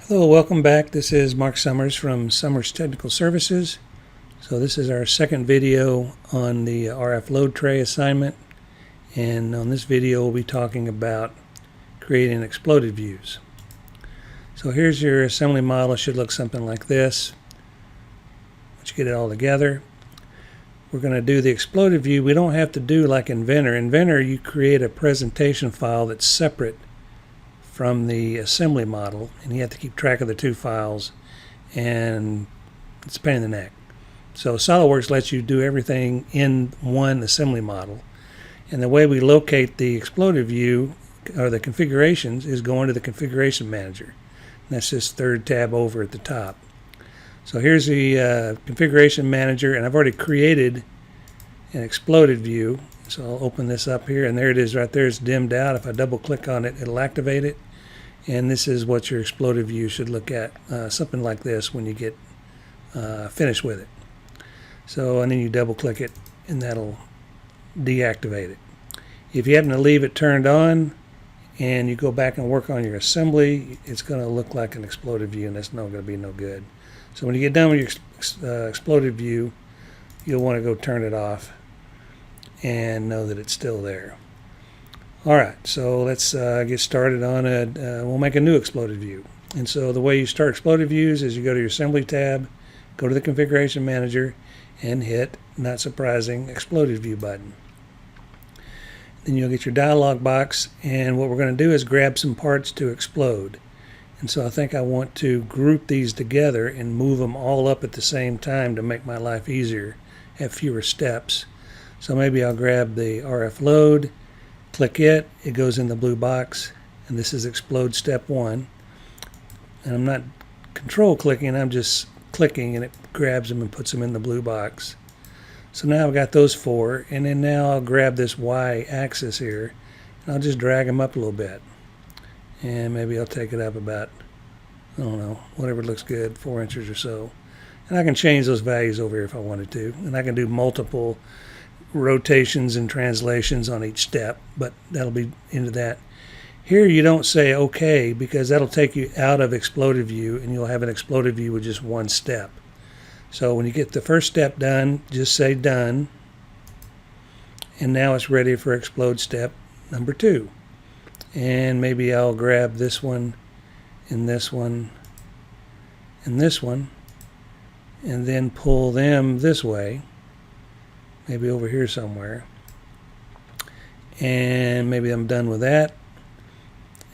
Hello, welcome back. This is Mark Summers from Summers Technical Services. So this is our second video on the RF load tray assignment, and on this video we'll be talking about creating exploded views. So here's your assembly model. It should look something like this once you get it all together. We're going to do the exploded view. We don't have to do like Inventor. Inventor, you create a presentation file that's separate from the assembly model, and you have to keep track of the two files, and it's a pain in the neck. So SOLIDWORKS lets you do everything in one assembly model, and the way we locate the exploded view or the configurations is going to the configuration manager. And that's this third tab over at the top. So here's the configuration manager, and I've already created an exploded view. So I'll open this up here, and there it is right there. It's dimmed out. If I double click on it, it'll activate it. And this is what your exploded view should look at, something like this when you get finished with it. So, and then you double click it, and that'll deactivate it. If you happen to leave it turned on and you go back and work on your assembly, it's going to look like an exploded view, and that's not going to be no good. So when you get done with your exploded view, you'll want to go turn it off and know that it's still there. Alright, so let's get started on it. We'll make a new exploded view. And so the way you start exploded views is you go to your assembly tab, go to the configuration manager, and hit, not surprising, exploded view button. Then you'll get your dialog box, and what we're going to do is grab some parts to explode. And so I think I want to group these together and move them all up at the same time to make my life easier, have fewer steps. So maybe I'll grab the RF load, click it, it goes in the blue box, and this is explode step 1. And I'm not control clicking, I'm just clicking, and it grabs them and puts them in the blue box. So now I've got those 4, and then now I'll grab this Y axis here, and I'll just drag them up a little bit. And maybe I'll take it up about, I don't know, whatever looks good, 4 inches or so. And I can change those values over here if I wanted to, and I can do multiple rotations and translations on each step, but that'll be into that. Here you don't say OK, because that'll take you out of exploded view, and you'll have an exploded view with just one step. So when you get the first step done, just say done, and now it's ready for explode step number 2. And maybe I'll grab this one and this one and this one, and then pull them this way, maybe over here somewhere, and maybe I'm done with that,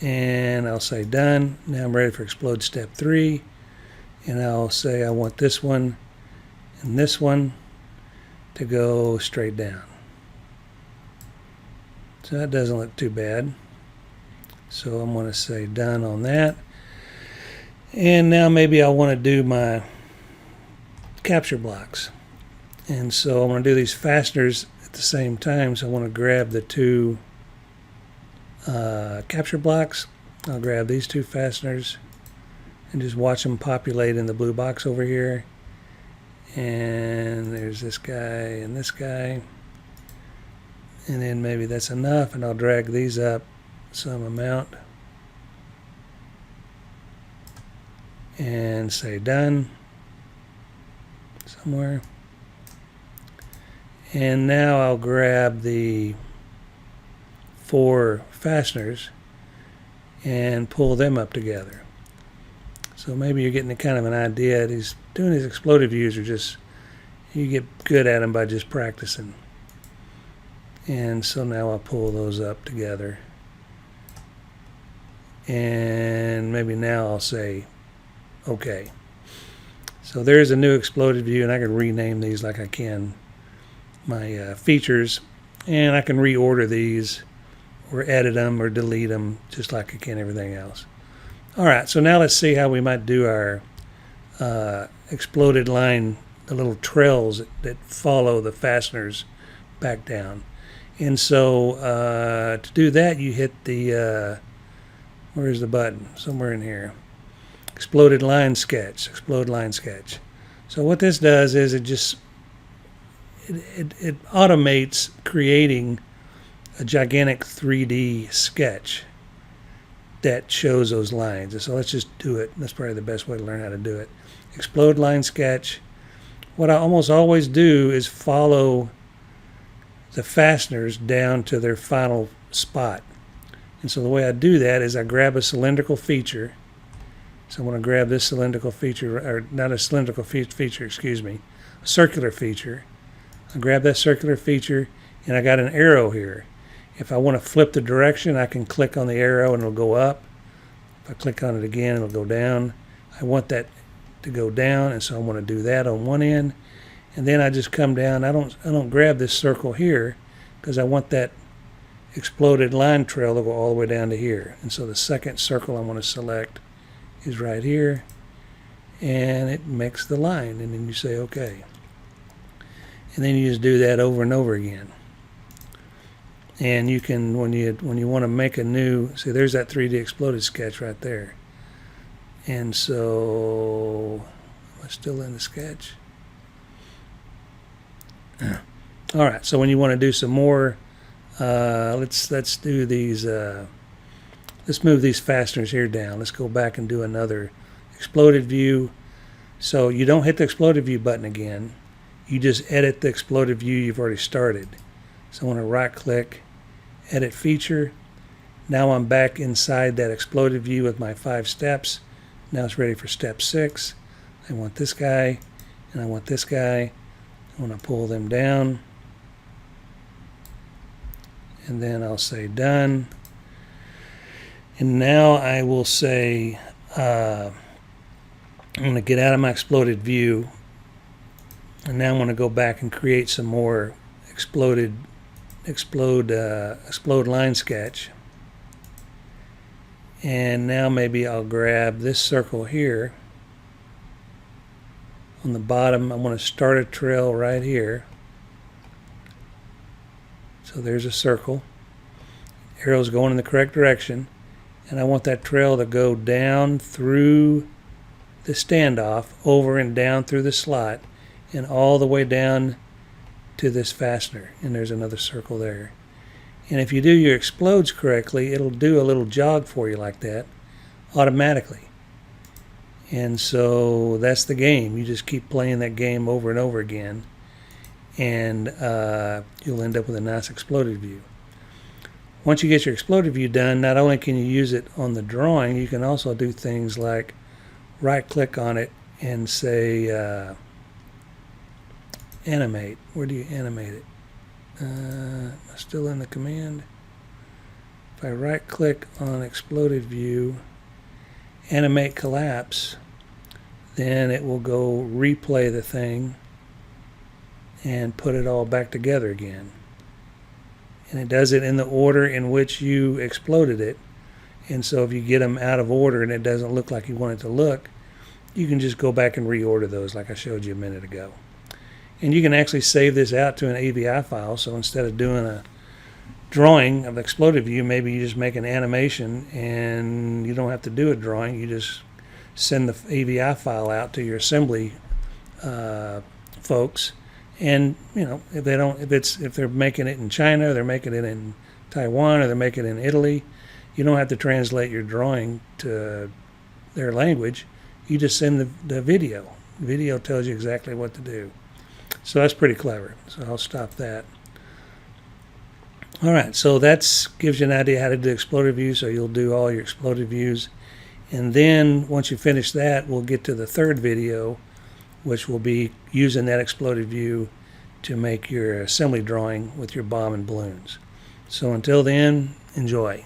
and I'll say done. Now I'm ready for explode step 3, and I'll say I want this one and this one to go straight down. So that doesn't look too bad. So I'm going to say done on that, and now maybe I want to do my capture blocks. And so I'm going to do these fasteners at the same time, so I want to grab the 2 capture blocks. I'll grab these 2 fasteners and just watch them populate in the blue box over here. And there's this guy and this guy. And then maybe that's enough, and I'll drag these up some amount and say done somewhere. And now I'll grab the 4 fasteners and pull them up together. So maybe you're getting a kind of an idea. These doing these exploded views are just, you get good at them by just practicing. And so now I'll pull those up together. And maybe now I'll say OK. So there's a new exploded view, and I can rename these like I can my features, and I can reorder these or edit them or delete them just like I can everything else. Alright, so now let's see how we might do our exploded line, the little trails that follow the fasteners back down. And so to do that, you hit the where's the button? Somewhere in here. Exploded line sketch. Explode line sketch. So what this does is it just it automates creating a gigantic 3D sketch. that shows those lines. And so let's just do it. That's probably the best way to learn how to do it. Explode line sketch. What I almost always do is follow the fasteners down to their final spot. And so the way I do that is I grab a cylindrical feature. So I'm going to grab this cylindrical feature, or not a cylindrical feature, excuse me, a circular feature. I grab that circular feature, and I got an arrow here. If I want to flip the direction, I can click on the arrow and it'll go up. If I click on it again, it'll go down. I want that to go down, and so I want to do that on one end. And then I just come down. I don't grab this circle here because I want that exploded line trail to go all the way down to here. And so the second circle I want to select is right here, and it makes the line, and then you say okay. And then you just do that over and over again. And you can, when you want to make a new, see, there's that 3D exploded sketch right there. And so, am I still in the sketch? All right, so when you want to do some more, let's do these, let's move these fasteners here down. Let's go back and do another exploded view. So you don't hit the exploded view button again. You just edit the exploded view you've already started. So I want to right click, edit feature. Now I'm back inside that exploded view with my 5 steps. Now it's ready for step 6. I want this guy, and I want this guy. I want to pull them down. And then I'll say done. And now I will say, I'm going to get out of my exploded view. And now I'm going to go back and create some more explode line sketch. And now maybe I'll grab this circle here. On the bottom, I'm going to start a trail right here. So there's a circle. Arrow's going in the correct direction. And I want that trail to go down through the standoff, over and down through the slot, and all the way down to this fastener. And there's another circle there. And if you do your explodes correctly, it'll do a little jog for you like that automatically. And so that's the game. You just keep playing that game over and over again, and you'll end up with a nice exploded view. Once you get your exploded view done, not only can you use it on the drawing, you can also do things like right click on it and say animate. Where do you animate it? I'm still in the command. If I right click on exploded view, animate collapse, then it will go replay the thing and put it all back together again. And it does it in the order in which you exploded it. And so if you get them out of order and it doesn't look like you want it to look, you can just go back and reorder those like I showed you a minute ago. And you can actually save this out to an AVI file. So instead of doing a drawing of exploded view, maybe you just make an animation and you don't have to do a drawing. You just send the AVI file out to your assembly folks. And you know, if they're making it in China, or they're making it in Taiwan, or they're making it in Italy, you don't have to translate your drawing to their language. You just send the video. The video tells you exactly what to do. So that's pretty clever. So I'll stop that. All right, so that gives you an idea how to do exploded views. So you'll do all your exploded views. And then once you finish that, we'll get to the third video, which will be using that exploded view to make your assembly drawing with your bomb and balloons. So until then, enjoy.